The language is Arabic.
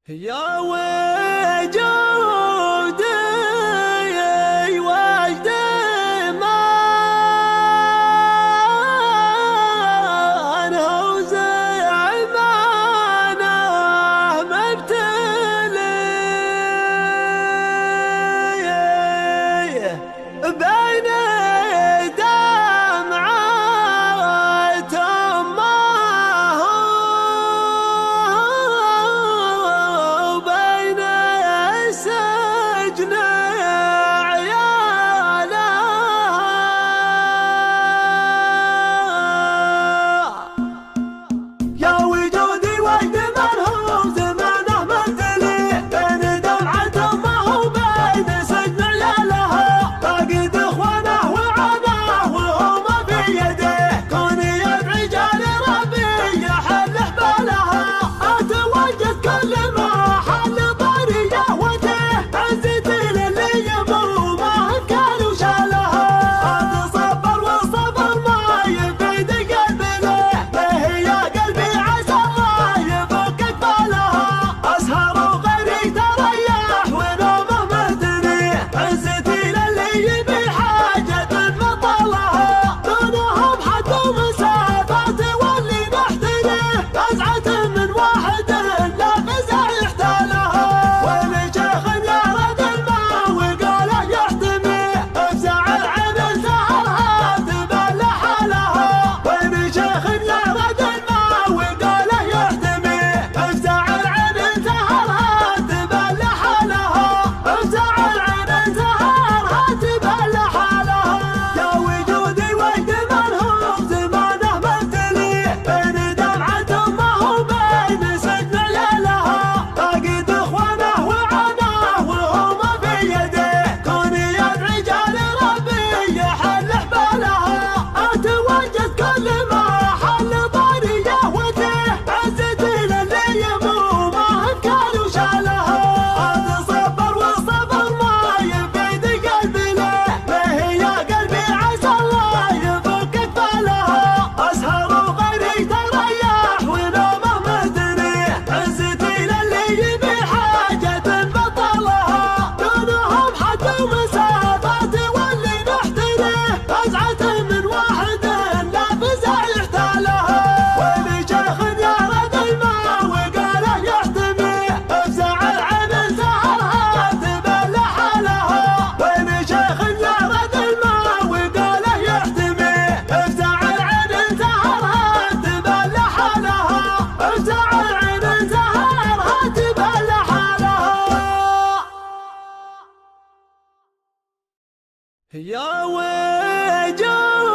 يا وجودي وجدي ما أنا وزعمانه مبتلي بين دمعات أمه وبين سجن عيالها. يا وجودي وجد من هو زمانه مبتلي بين دمعة أمه وبين سجن عيالها. فاقد إخوانه وعاناه وهم بيده كون يدعي جال ربي يحل حبالها. أتواجد كل ما حل طريقه وته عزتي للي يمومه كان وشالها. أتصبر والصبر ما يفيد قلبي له به يا قلبي عسى الله يفك اقبالها. أسهر وغيري تريح ونومه مهدني عزتي للي يبي حاجة بطلها. دونهم حد ومسافات واللي نحتري فزعة من واحد لا فزع يحتالها. وين شيخ يرد الماء وقاله يحتمي افزع العين سهرها تبل حالها. وين شيخ يرد الماء وقاله يحتمي افزع العين سهرها تبل حالها. افزع العين سهرها تبل حالها. يا وجودي وجد من هو زمانه مبتلي بين دمعة أمه وبين سجن عيالها. فاقد إخوانه وعاناه وهم بيده كون يدعي جال ربي يحل حبالها. أتواجد كل ما حل طريقه وته عزتي للي يمومه كان وشالها. أتصبر والصبر ما يفيد قلبي له به يا قلبي عسى الله يفك اقبالها. أسهر وغيري تريح ونومه مهدني عزتي للي يبي حاجة بطلها. دونهم حد ومسافات واللي نحتري فزعة من واحد لا فزع يحتالها. وين شيخ يرد الماء وقاله يحتمي افزع العين سهرها تبل حالها. وين شيخ يرد الماء وقاله يحتمي افزع العين سهرها تبل حالها. افزع العين سهرها تبل حالها. يا وجودي